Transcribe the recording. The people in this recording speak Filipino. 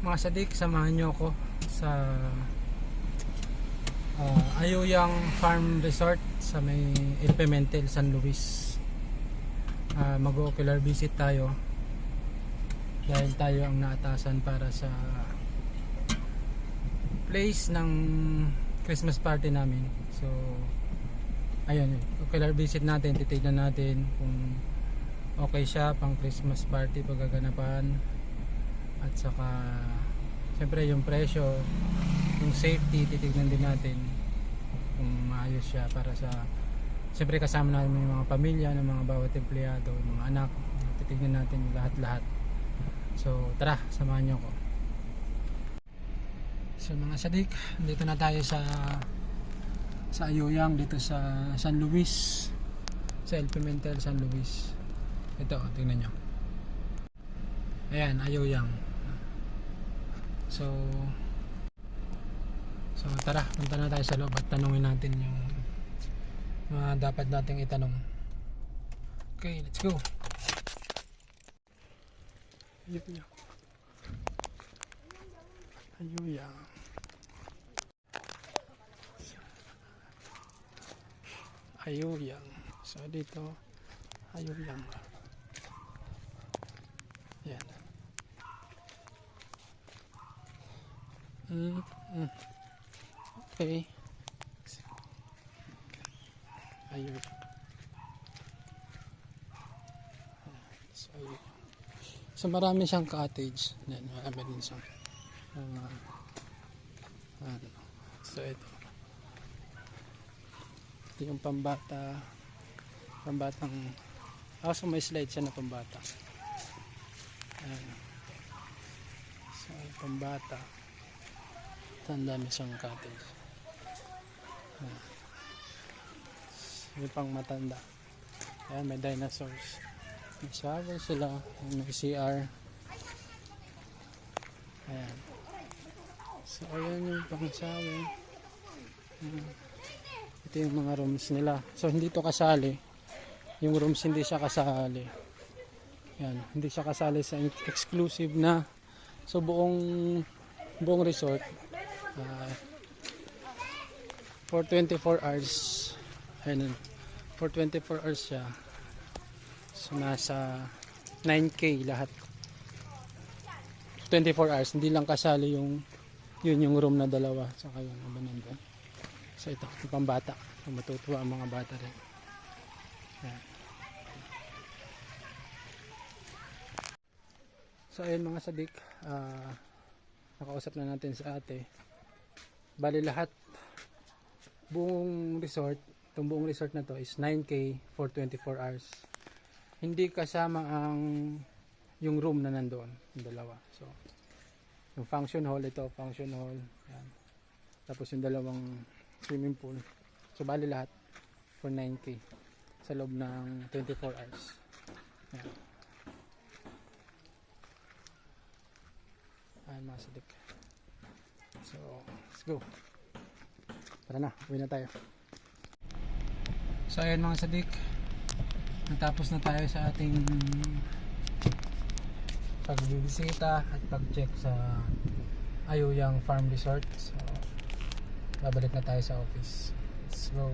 Mga sadik, samahan nyo ako sa Ayuyang Farm Resort sa may El Pimentel, San Luis. Mag-ocular visit tayo dahil tayo ang naatasan para sa place ng Christmas party namin. So ayun, ocular visit natin, titignan natin kung okay siya pang Christmas party paggaganapan, at saka siyempre yung presyo, yung safety, titignan din natin kung maayos siya para sa siyempre kasama namin yung mga pamilya ng mga bawat empleyado, yung mga anak. Titignan natin yung lahat-lahat. So tara, samahan nyo ko. So mga sadik, dito na tayo sa Ayuyang, dito sa San Luis, sa El Pimentel, San Luis. Ito, tingnan nyo. Ayan, Ayuyang. So tara, punta na tayo sa loob at tanungin natin yung mga dapat nating itanong. Okay, let's go. Ayuyang. Ayuyang. So dito, Ayuyang. Yan. Okay. Ayun. So marami siyang cottage. Marami din siyang so ito yung pambatang so may slide siya na pambata. So pambata, ang dami siyang cottage. May pang matanda. Ayan, may dinosaurs. May shower sila. May CR. Ayan. So ayan yung pang shower. Ito yung mga rooms nila. So hindi to kasali. Yung rooms hindi siya kasali. Ayan, hindi siya kasali sa exclusive na. So buong resort for 24 hours. Ayan, for 24 hours siya. So nasa 9K lahat. 24 hours, hindi lang kasali yung room na dalawa, saka yung iba nandun. So ito, yung pambata, matutuwa ang mga bata rin. Ayan. So ayun mga sadik, nakausap na natin sa ate. Bali lahat, buong resort, itong buong resort na to is 9K for 24 hours. Hindi kasama yung room na nandoon, yung dalawa. So yung function hall, ito function hall, yan. Tapos yung dalawang swimming pool. So bali lahat for 9K sa loob ng 24 hours. Yan. Ayan mga sadik. So let's go. Tara na, uwi na tayo. So ayan mga sadik, natapos na tayo sa ating pagbibisita at pag-check sa Ayuyang Farm Resort. So babalik na tayo sa office. Let's go.